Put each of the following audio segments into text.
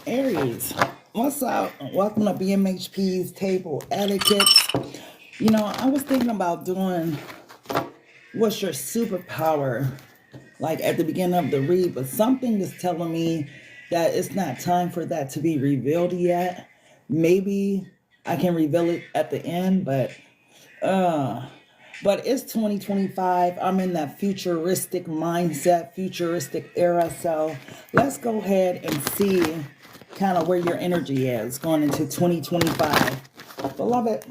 Aries, what's up? Welcome to BMHP's Table Etiquettes. You know, I was thinking about doing what's your superpower, like at the beginning of the read, but something is telling me that it's not time for that to be revealed yet. Maybe I can reveal it at the end, but it's 2025. I'm in that futuristic mindset, futuristic era. So let's go ahead and see kind of where your energy is going into 2025. Beloved,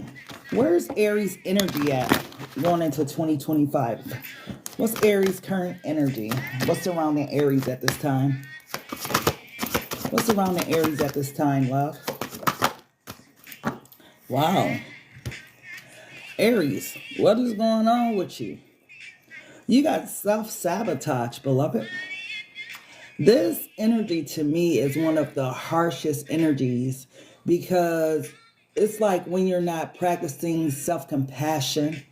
where's Aries energy at going into 2025? What's Aries' current energy? What's surrounding Aries at this time? What's surrounding Aries at this time, love? Wow. Aries, what is going on with you? You got self-sabotage, beloved. This energy to me is one of the harshest energies because it's like when you're not practicing self-compassion,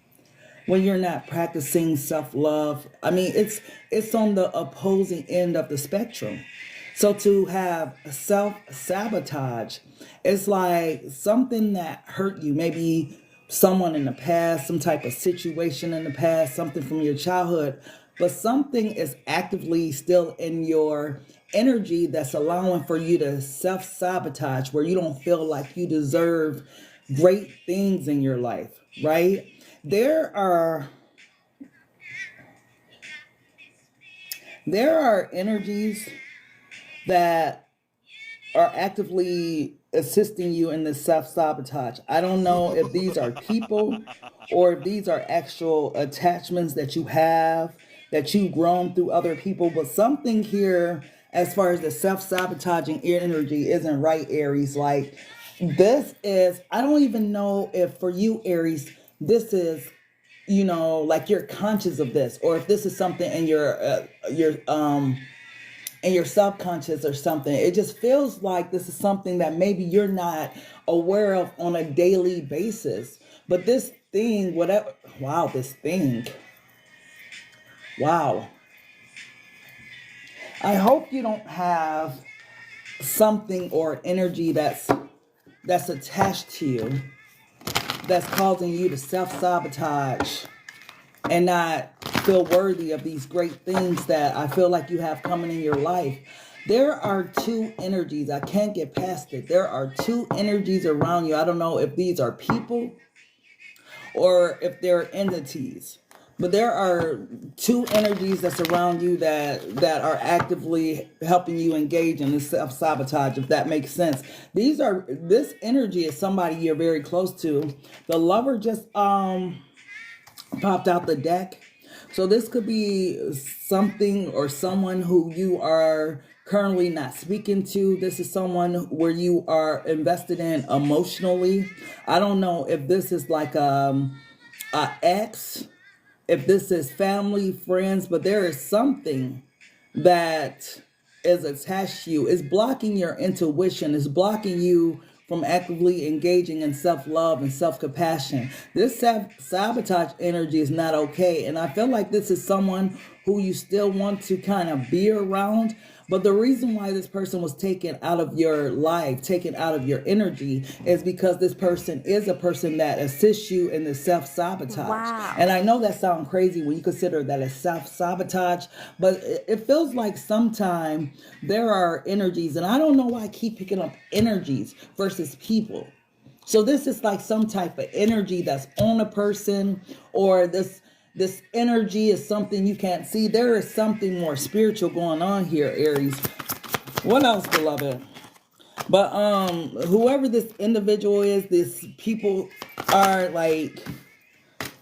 when you're not practicing self-love. I mean, it's on the opposing end of the spectrum. So to have self-sabotage, it's like something that hurt you, maybe someone in the past, some type of situation in the past, something from your childhood, but something is actively still in your energy that's allowing for you to self-sabotage where you don't feel like you deserve great things in your life, right? There are energies that are actively assisting you in this self-sabotage. I don't know if these are people or if these are actual attachments that you have, that you've grown through other people, but something here as far as the self-sabotaging energy isn't right, Aries. Like this is, I don't even know if for you, Aries, this is, you know, like you're conscious of this, or if this is something in your subconscious or something. It just feels like this is something that maybe you're not aware of on a daily basis. But this thing, whatever, wow, this thing, wow. I hope you don't have something or energy that's attached to you that's causing you to self-sabotage and not feel worthy of these great things that I feel like you have coming in your life. There are two energies. I can't get past it. There are two energies around you. I don't know if these are people or if they're entities. But there are two energies that's around you that are actively helping you engage in this self-sabotage, if that makes sense. This energy is somebody you're very close to. The lover just popped out the deck. So this could be something or someone who you are currently not speaking to. This is someone where you are invested in emotionally. I don't know if this is like a ex, if this is family, friends, but there is something that is attached to you. It's blocking your intuition. It's blocking you from actively engaging in self-love and self-compassion. This sabotage energy is not okay. And I feel like this is someone who you still want to kind of be around. But the reason why this person was taken out of your life, taken out of your energy, is because this person is a person that assists you in the self-sabotage. Wow. And I know that sounds crazy when you consider that as self-sabotage, but it feels like sometimes there are energies, and I don't know why I keep picking up energies versus people. So this is like some type of energy that's on a person, or this energy is something you can't see. There is something more spiritual going on here, Aries. What else, beloved? But whoever this individual is, these people are like,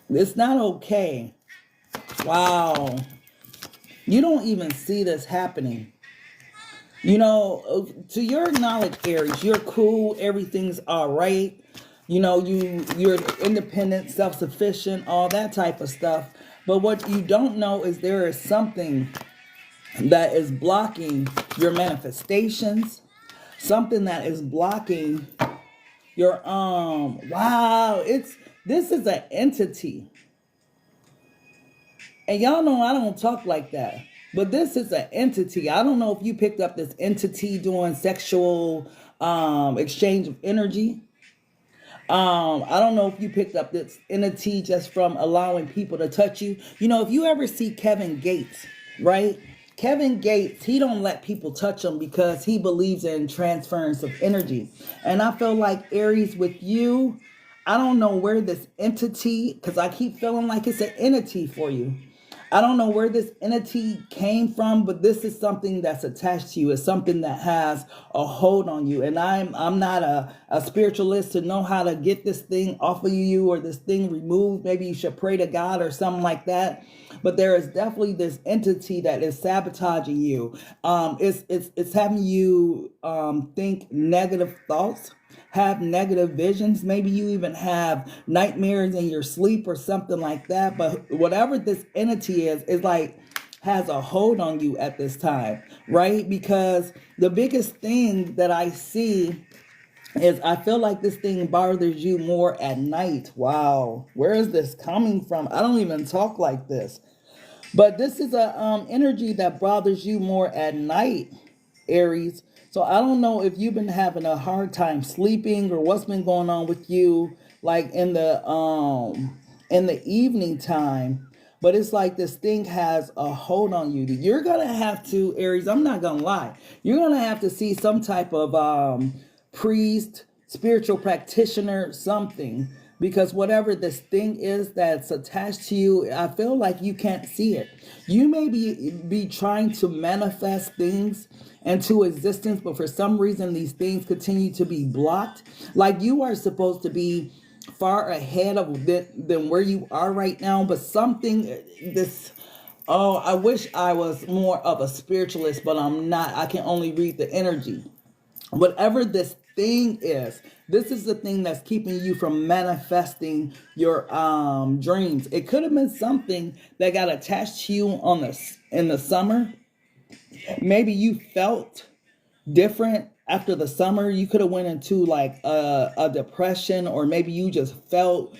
it's not okay. Wow. You don't even see this happening. You know, to your knowledge, Aries, you're cool. Everything's all right. You know, you're independent, self-sufficient, all that type of stuff. But what you don't know is there is something that is blocking your manifestations, something that is blocking your wow, this is an entity. And y'all know I don't talk like that. But this is an entity. I don't know if you picked up this entity doing sexual exchange of energy. I don't know if you picked up this entity just from allowing people to touch you. You know, if you ever see Kevin Gates, right? Kevin Gates, he don't let people touch him because he believes in transference of energy. And I feel like Aries with you, I don't know where this entity, because I keep feeling like it's an entity for you. I don't know where this entity came from, but this is something that's attached to you. It's something that has a hold on you. And I'm not a spiritualist to know how to get this thing off of you or this thing removed. Maybe you should pray to God or something like that. But there is definitely this entity that is sabotaging you. It's having you think negative thoughts, have negative visions. Maybe you even have nightmares in your sleep or something like that. But whatever this entity is like has a hold on you at this time, right? Because the biggest thing that I see is I feel like this thing bothers you more at night. Wow, where is this coming from? I don't even talk like this. But this is a energy that bothers you more at night, Aries. So I don't know if you've been having a hard time sleeping or what's been going on with you, like in the evening time. But it's like this thing has a hold on you. You're gonna have to, Aries. I'm not gonna lie. You're gonna have to see some type of priest, spiritual practitioner, something. Because whatever this thing is that's attached to you, I feel like you can't see it. You may be trying to manifest things into existence, but for some reason, these things continue to be blocked. Like you are supposed to be far ahead of than where you are right now, but something, oh, I wish I was more of a spiritualist, but I'm not. I can only read the energy. Whatever this thing is, this is the thing that's keeping you from manifesting your dreams. It could have been something that got attached to you in the summer. Maybe you felt different after the summer. You could have went into like a depression, or maybe you just felt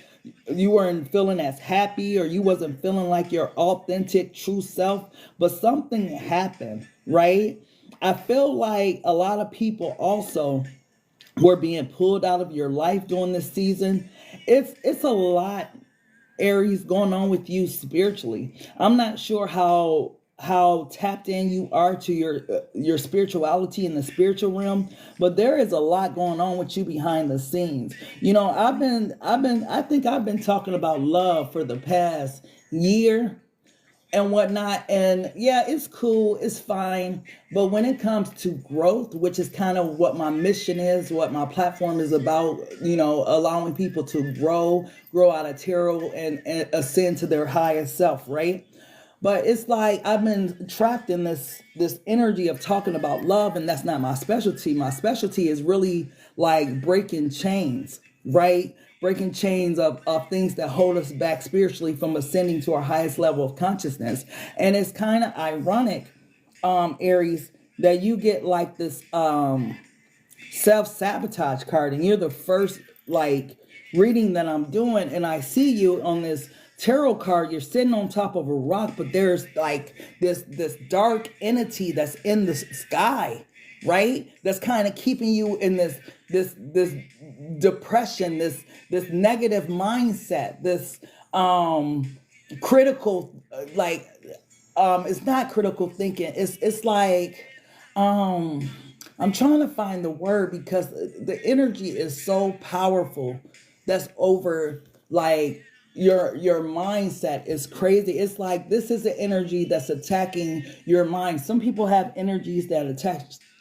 you weren't feeling as happy, or you wasn't feeling like your authentic true self, but something happened, right? I feel like a lot of people also were being pulled out of your life during this season. It's a lot, Aries, going on with you spiritually. I'm not sure how tapped in you are to your spirituality in the spiritual realm, but there is a lot going on with you behind the scenes. You know, I think I've been talking about love for the past year and whatnot. And yeah, it's cool, it's fine. But when it comes to growth, which is kind of what my mission is, what my platform is about, you know, allowing people to grow out of tarot and ascend to their highest self, right? But it's like I've been trapped in this energy of talking about love, and that's not my specialty. My specialty is really like breaking chains, right? Breaking chains of things that hold us back spiritually from ascending to our highest level of consciousness. And it's kind of ironic, Aries, that you get like this self-sabotage card, and you're the first like reading that I'm doing, and I see you on this tarot card. You're sitting on top of a rock, but there's like this dark entity that's in the sky, right? That's kind of keeping you in this depression, this negative mindset, this critical, like it's not critical thinking. It's like I'm trying to find the word, because the energy is so powerful that's over like your mindset is crazy. It's like this is the energy that's attacking your mind. Some people have energies that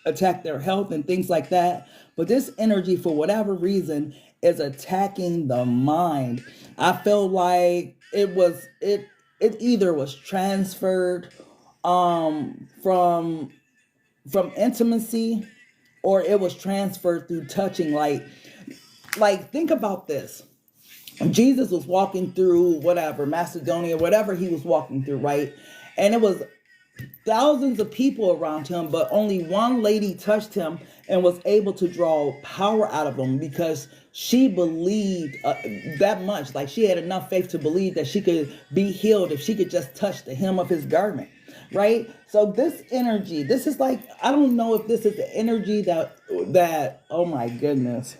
attack their health and things like that, but this energy, for whatever reason, is attacking the mind. I feel like it either was transferred from intimacy, or it was transferred through touching. Like think about this. Jesus was walking through whatever, Macedonia, whatever he was walking through, right? And it was thousands of people around him, but only one lady touched him and was able to draw power out of him, because she believed that much. Like she had enough faith to believe that she could be healed if she could just touch the hem of his garment. right? So this energy, this is like, I don't know if this is the energy that oh my goodness.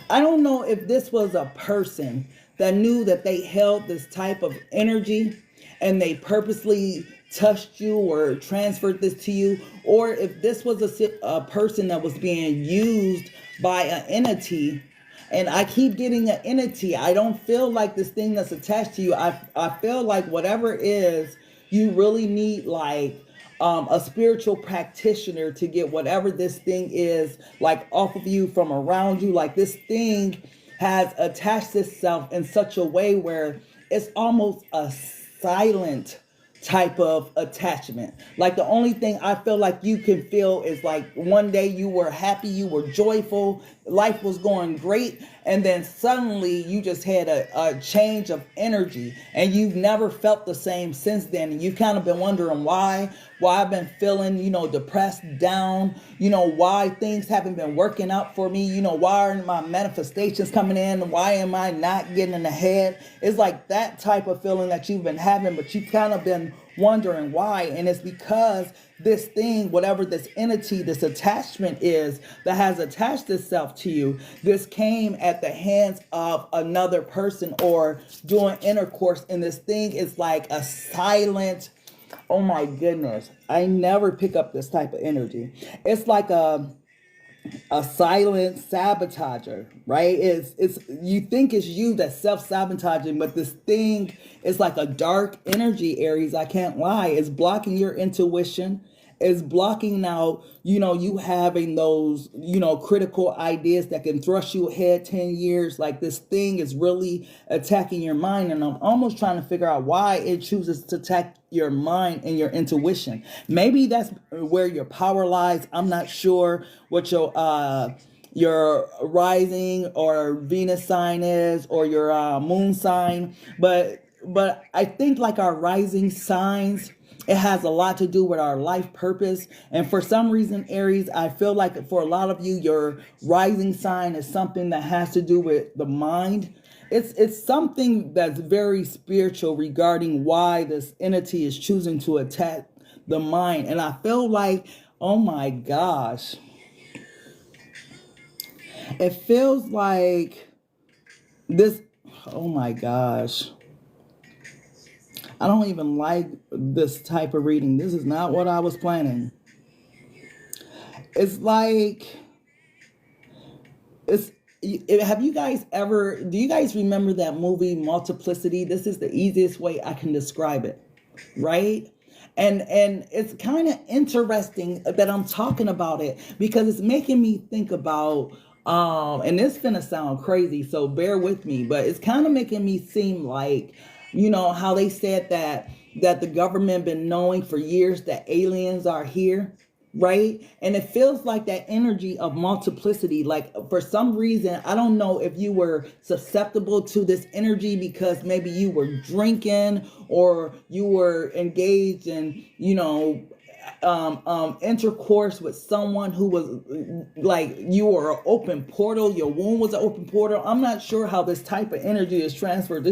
I don't know if this was a person that knew that they held this type of energy and they purposely touched you or transferred this to you, or if this was a person that was being used by an entity. And I keep getting an entity. I don't feel like this thing that's attached to you. I feel like whatever it is, you really need like a spiritual practitioner to get whatever this thing is like off of you, from around you. Like this thing has attached itself in such a way where it's almost a silent type of attachment. Like the only thing I feel like you can feel is like one day you were happy, you were joyful, life was going great, and then suddenly you just had a change of energy and you've never felt the same since then. And you've kind of been wondering why I've been feeling, depressed, down, why things haven't been working out for me, why aren't my manifestations coming in? Why am I not getting in the head? It's like that type of feeling that you've been having, but you've kind of been wondering why. And it's because this thing, whatever this entity, this attachment is that has attached itself to you, this came at the hands of another person or doing intercourse. And this thing is like a silent, oh my goodness, I never pick up this type of energy. It's like a silent sabotager, right? It's you think it's you that's self-sabotaging, but this thing is like a dark energy, Aries. I can't lie. It's blocking your intuition. It's blocking out, you having those, critical ideas that can thrust you ahead 10 years. Like this thing is really attacking your mind. And I'm almost trying to figure out why it chooses to attack your mind and your intuition. Maybe that's where your power lies. I'm not sure what your rising or Venus sign is, or your moon sign. But I think like our rising signs, it has a lot to do with our life purpose. And for some reason, Aries, I feel like for a lot of you, your rising sign is something that has to do with the mind. It's something that's very spiritual regarding why this entity is choosing to attack the mind. And I feel like, oh my gosh, it feels like this, oh my gosh. I don't even like this type of reading. This is not what I was planning. It's like, have you guys ever, do you guys remember that movie Multiplicity? This is the easiest way I can describe it, right? And it's kind of interesting that I'm talking about it because it's making me think about, and this is gonna sound crazy, so bear with me, but it's kind of making me seem like, how they said that the government been knowing for years that aliens are here, right? And it feels like that energy of multiplicity. Like for some reason, I don't know if you were susceptible to this energy because maybe you were drinking or you were engaged in, intercourse with someone who was like, you were an open portal, your womb was an open portal. I'm not sure how this type of energy is transferred.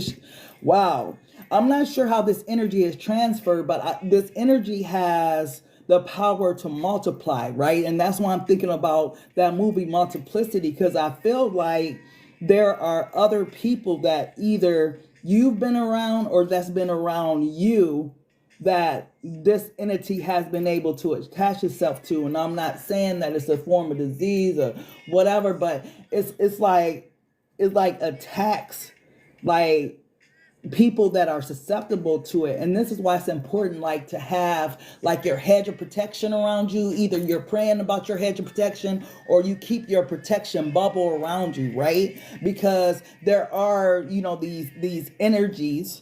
Wow. I'm not sure how this energy is transferred, but this energy has the power to multiply, right? And that's why I'm thinking about that movie Multiplicity, because I feel like there are other people that either you've been around or that's been around you that this entity has been able to attach itself to. And I'm not saying that it's a form of disease or whatever, but it's like attacks like people that are susceptible to it. And this is why it's important like to have like your hedge of protection around you. Either you're praying about your hedge of protection or you keep your protection bubble around you, right? Because there are, these energies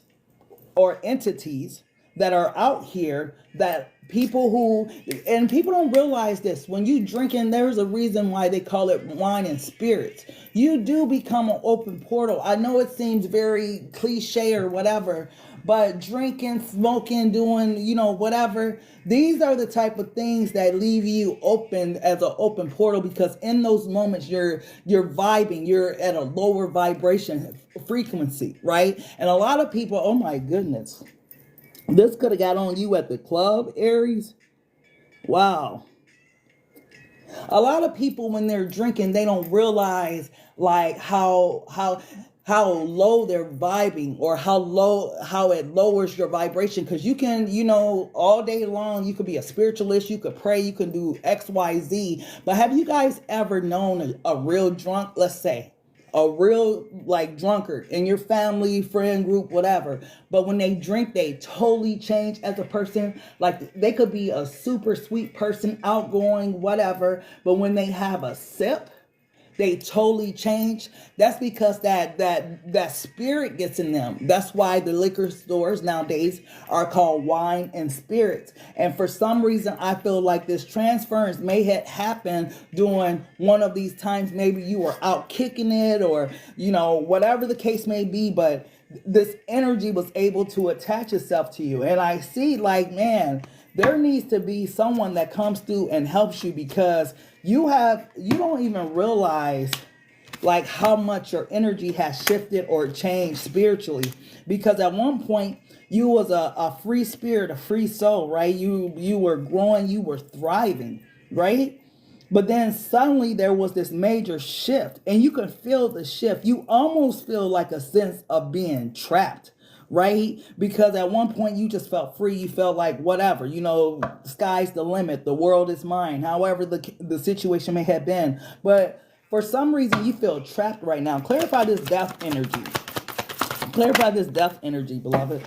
or entities that are out here that people don't realize this. When you drinking, there's a reason why they call it wine and spirits. You do become an open portal. I know it seems very cliche or whatever, but drinking, smoking, doing, whatever, these are the type of things that leave you open as an open portal, because in those moments you're vibing, you're at a lower vibration frequency, right? And a lot of people, oh my goodness, This could have got on you at the club, Aries. Wow. A lot of people when they're drinking, they don't realize like how low they're vibing, or how it lowers your vibration, because you can, all day long you could be a spiritualist, you could pray, you can do XYZ, but have you guys ever known a real drunk, let's say a real like drunkard in your family, friend group, whatever, but when they drink they totally change as a person? Like they could be a super sweet person, outgoing, whatever, but when they have a sip they totally change. That's because that spirit gets in them. That's why the liquor stores nowadays are called wine and spirits. And for some reason, I feel like this transference may have happened during one of these times. Maybe you were out kicking it, or whatever the case may be, but this energy was able to attach itself to you. And I see, like, man, there needs to be someone that comes through and helps you, because you don't even realize like how much your energy has shifted or changed spiritually. Because at one point you was a free spirit, a free soul, right? You were growing, you were thriving, right? But then suddenly there was this major shift, and you can feel the shift. You almost feel like a sense of being trapped, right? Because at one point you just felt free. You felt like whatever, sky's the limit. The world is mine. However the situation may have been. But for some reason you feel trapped right now. Clarify this death energy. Clarify this death energy, beloved.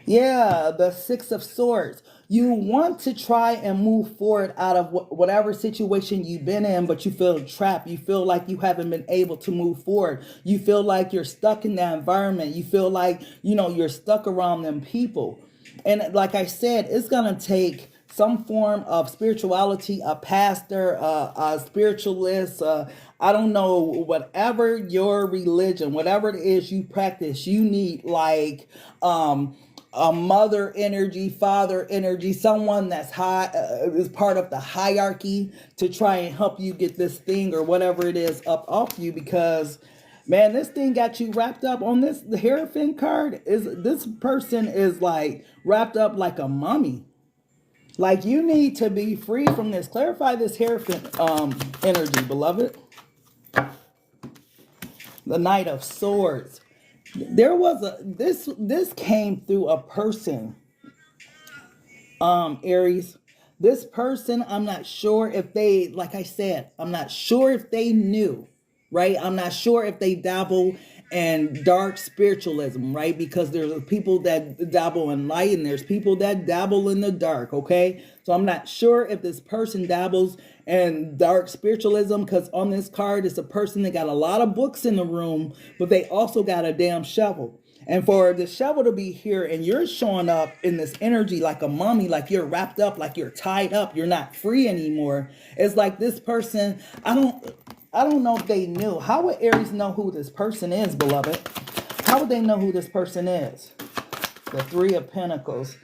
Yeah, the Six of Swords. You want to try and move forward out of whatever situation you've been in, but you feel trapped. You feel like you haven't been able to move forward. You feel like you're stuck in that environment. You feel like, you're stuck around them people. And like I said, it's going to take some form of spirituality, a pastor, a spiritualist, I don't know, whatever your religion, whatever it is you practice, you need like a mother energy, father energy, someone that's high, is part of the hierarchy, to try and help you get this thing or whatever it is up off you. Because man, this thing got you wrapped up on this. The Hierophant card is, this person is like wrapped up like a mummy. Like you need to be free from this. Clarify this Hierophant energy, beloved. The Knight of Swords. There was this came through a person, Aries. This person, I'm not sure if they, like I said, I'm not sure if they knew, right? I'm not sure if they dabble in dark spiritualism, right? Because there's people that dabble in light and there's people that dabble in the dark, okay? So I'm not sure if this person dabbles in dark spiritualism, because on this card, it's a person that got a lot of books in the room, but they also got a damn shovel. And for the shovel to be here and you're showing up in this energy like a mummy, like you're wrapped up, like you're tied up, you're not free anymore. It's like this person, I don't know if they knew. How would Aries know who this person is, beloved? How would they know who this person is? The Three of Pentacles.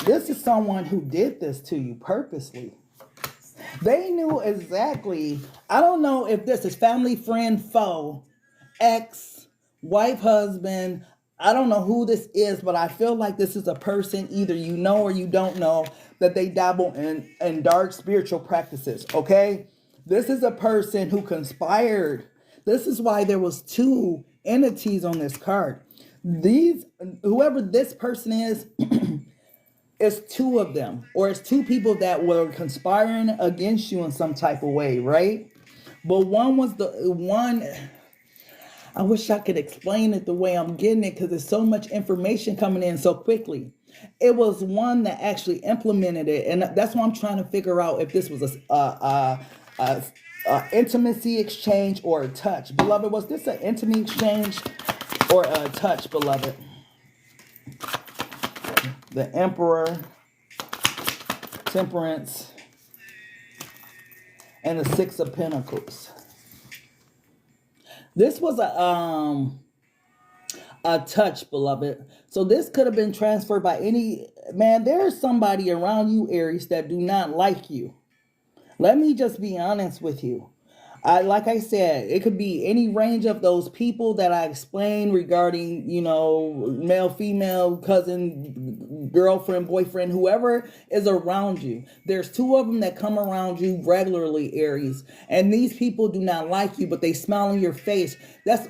This is someone who did this to you purposely. They knew exactly. I don't know if this is family, friend, foe, ex, wife, husband. I don't know who this is, but I feel like this is a person, either you know or you don't know, that they dabble in dark spiritual practices, okay? This is a person who conspired. This is why there was two entities on this card. Whoever this person is, it's two of them, or it's two people that were conspiring against you in some type of way, right? But one was the one, I wish I could explain it the way I'm getting it, because there's so much information coming in so quickly. It was one that actually implemented it, and that's why I'm trying to figure out if this was a intimacy exchange or a touch. Beloved, was this an intimacy exchange or a touch, beloved? The Emperor, Temperance, and the Six of Pentacles. This was a touch, beloved. So this could have been transferred by any man. There's somebody around you, Aries, that do not like you. Let me just be honest with you. Like I said, it could be any range of those people that I explained regarding, male, female, cousin, girlfriend, boyfriend, whoever is around you. There's two of them that come around you regularly, Aries, and these people do not like you, but they smile in your face. That's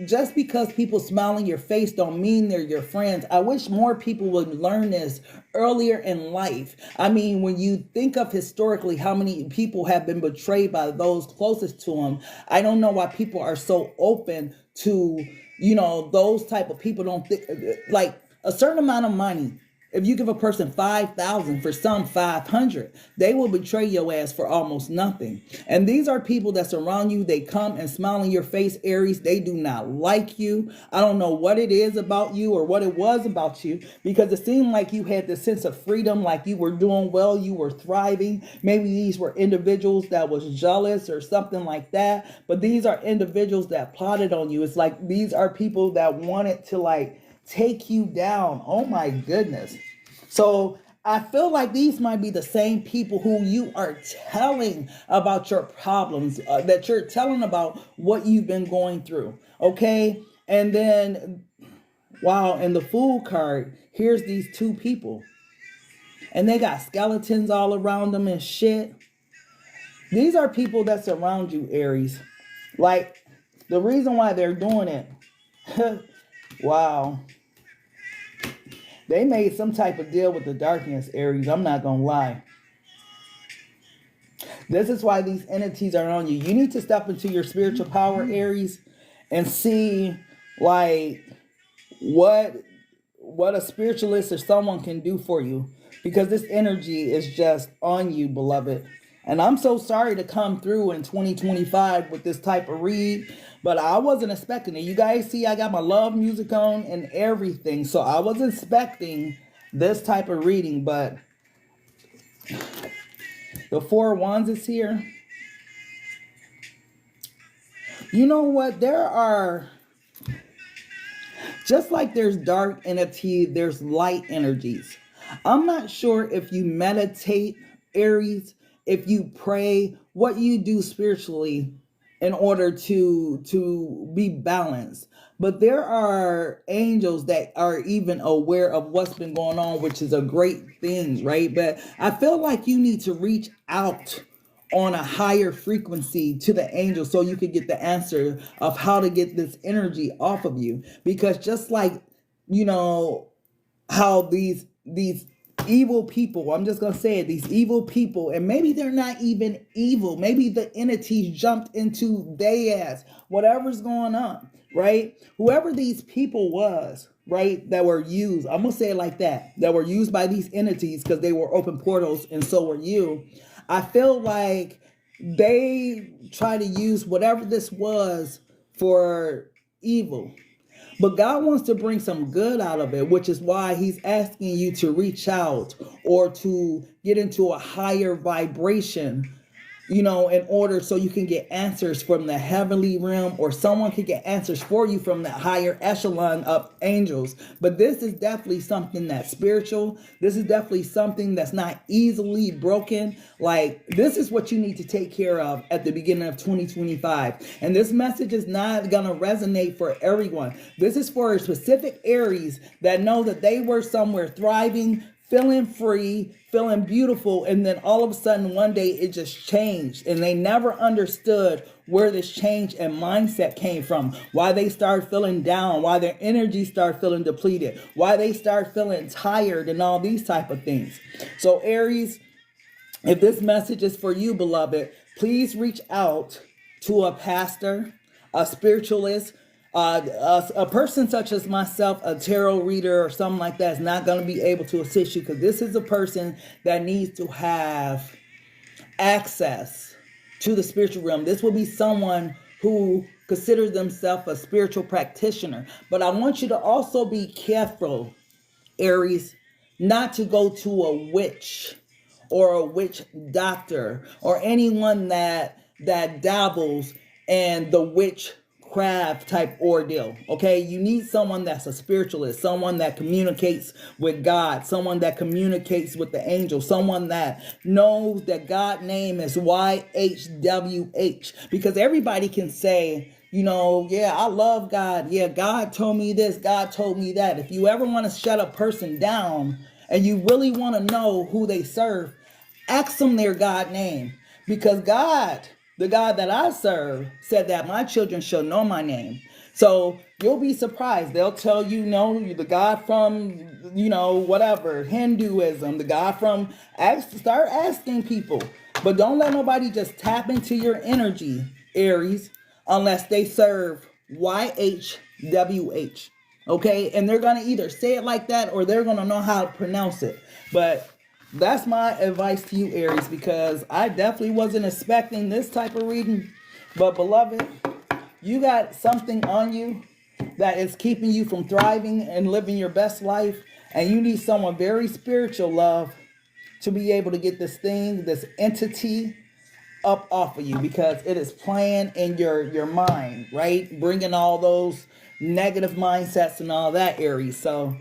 just because people smile in your face don't mean they're your friends. I wish more people would learn this earlier in life. I mean, when you think of historically how many people have been betrayed by those closest to them, I don't know why people are so open to, those type of people. Don't think like a certain amount of money. If you give a person 5,000, for some 500, they will betray your ass for almost nothing. And these are people that surround you. They come and smile in your face, Aries. They do not like you. I don't know what it is about you or what it was about you, because it seemed like you had this sense of freedom, like you were doing well, you were thriving. Maybe these were individuals that was jealous or something like that. But these are individuals that plotted on you. It's like these are people that wanted to take you down. Oh my goodness. So I feel like these might be the same people who you are telling about your problems, that you're telling about what you've been going through. Okay. And then, wow. And the Fool card, here's these two people and they got skeletons all around them and shit. These are people that surround you, Aries. Like the reason why they're doing it. Wow. They made some type of deal with the darkness, Aries. I'm not going to lie. This is why these entities are on you. You need to step into your spiritual power, Aries, and see what a spiritualist or someone can do for you. Because this energy is just on you, beloved. And I'm so sorry to come through in 2025 with this type of read, but I wasn't expecting it. You guys see, I got my love music on and everything. So I was expecting this type of reading, but the Four of Wands is here. You know what? There are, just like there's dark energy, there's light energies. I'm not sure if you meditate, Aries, if you pray, what you do spiritually in order to be balanced. But there are angels that are even aware of what's been going on, which is a great thing, right? But I feel like you need to reach out on a higher frequency to the angels so you can get the answer of how to get this energy off of you. Because just like, how these evil people, I'm just going to say it, these evil people, and maybe they're not even evil. Maybe the entities jumped into their ass, whatever's going on, right? Whoever these people was, right, that were used, I'm going to say it like that were used by these entities because they were open portals and so were you. I feel like they try to use whatever this was for evil. But God wants to bring some good out of it, which is why he's asking you to reach out or to get into a higher vibration, in order so you can get answers from the heavenly realm, or someone can get answers for you from the higher echelon of angels. But this is definitely something that's spiritual. This is definitely something that's not easily broken. Like, this is what you need to take care of at the beginning of 2025. And this message is not going to resonate for everyone. This is for specific Aries that know that they were somewhere thriving, feeling free, feeling beautiful, and then all of a sudden one day it just changed, and they never understood where this change and mindset came from, why they started feeling down, why their energy started feeling depleted, why they started feeling tired, and all these type of things. So Aries, if this message is for you, beloved, please reach out to a pastor, a spiritualist, a person such as myself, a tarot reader or something like that, is not going to be able to assist you, because this is a person that needs to have access to the spiritual realm. This will be someone who considers themselves a spiritual practitioner. But I want you to also be careful, Aries, not to go to a witch or a witch doctor or anyone that dabbles in the witch craft type ordeal. Okay, you need someone that's a spiritualist, someone that communicates with God, someone that communicates with the angels, someone that knows that God's name is YHWH. Because everybody can say, you know, yeah, I love God. Yeah, God told me this, God told me that. If you ever want to shut a person down and you really want to know who they serve, ask them their God name. Because God, the God that I serve, said that my children shall know my name. So you'll be surprised. They'll tell you, no, the God from, you know, whatever, Hinduism, the God from, start asking people. But don't let nobody just tap into your energy, Aries, unless they serve YHWH. Okay? And they're going to either say it like that or they're going to know how to pronounce it. But that's my advice to you, Aries, because I definitely wasn't expecting this type of reading. But beloved, you got something on you that is keeping you from thriving and living your best life. And you need someone very spiritual, love, to be able to get this thing, this entity up off of you, because it is playing in your mind, right? Bringing all those negative mindsets and all that, Aries. So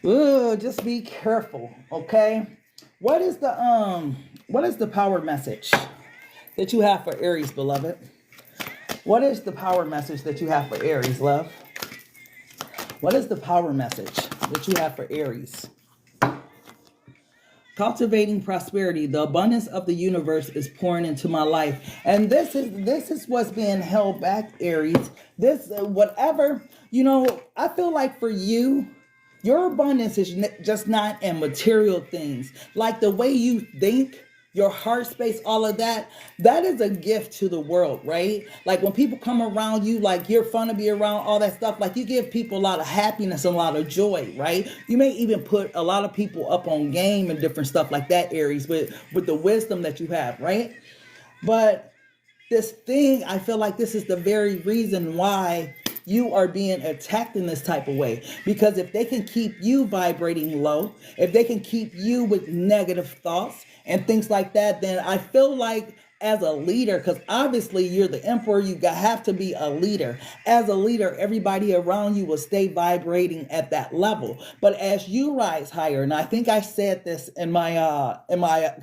just be careful, okay? What is the power message that you have for Aries, beloved? What is the power message that you have for Aries, love? What is the power message that you have for Aries? Cultivating prosperity. The abundance of the universe is pouring into my life. And this is what's being held back, Aries. This, whatever, you know, I feel like for you, your abundance is just not in material things. Like the way you think, your heart space, all of that, that is a gift to the world, right? Like when people come around you, like you're fun to be around, all that stuff, like you give people a lot of happiness and a lot of joy, right? You may even put a lot of people up on game and different stuff like that, Aries, with the wisdom that you have, right? But this thing, I feel like this is the very reason why you are being attacked in this type of way. Because if they can keep you vibrating low, if they can keep you with negative thoughts and things like that, then I feel like as a leader, because obviously you're the emperor, you have to be a leader. As a leader, everybody around you will stay vibrating at that level. But as you rise higher, and I think I said this in my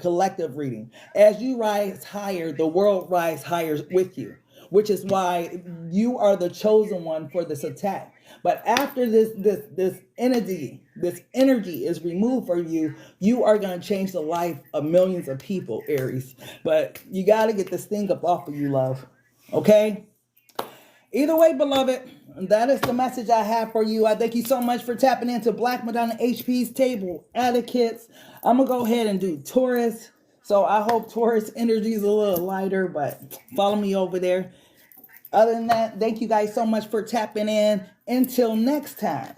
collective reading, as you rise higher, the world rise higher with you, which is why you are the chosen one for this attack. But after this energy is removed from you, you are going to change the life of millions of people, Aries. But you got to get this thing up off of you, love. Okay? Either way, beloved, that is the message I have for you. I thank you so much for tapping into Black Madonna HP's Table Etiquettes. I'm going to go ahead and do Taurus. So I hope Taurus energy is a little lighter, but follow me over there. Other than that, thank you guys so much for tapping in. Until next time,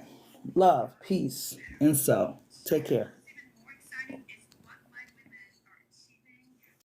love, peace, and so take care.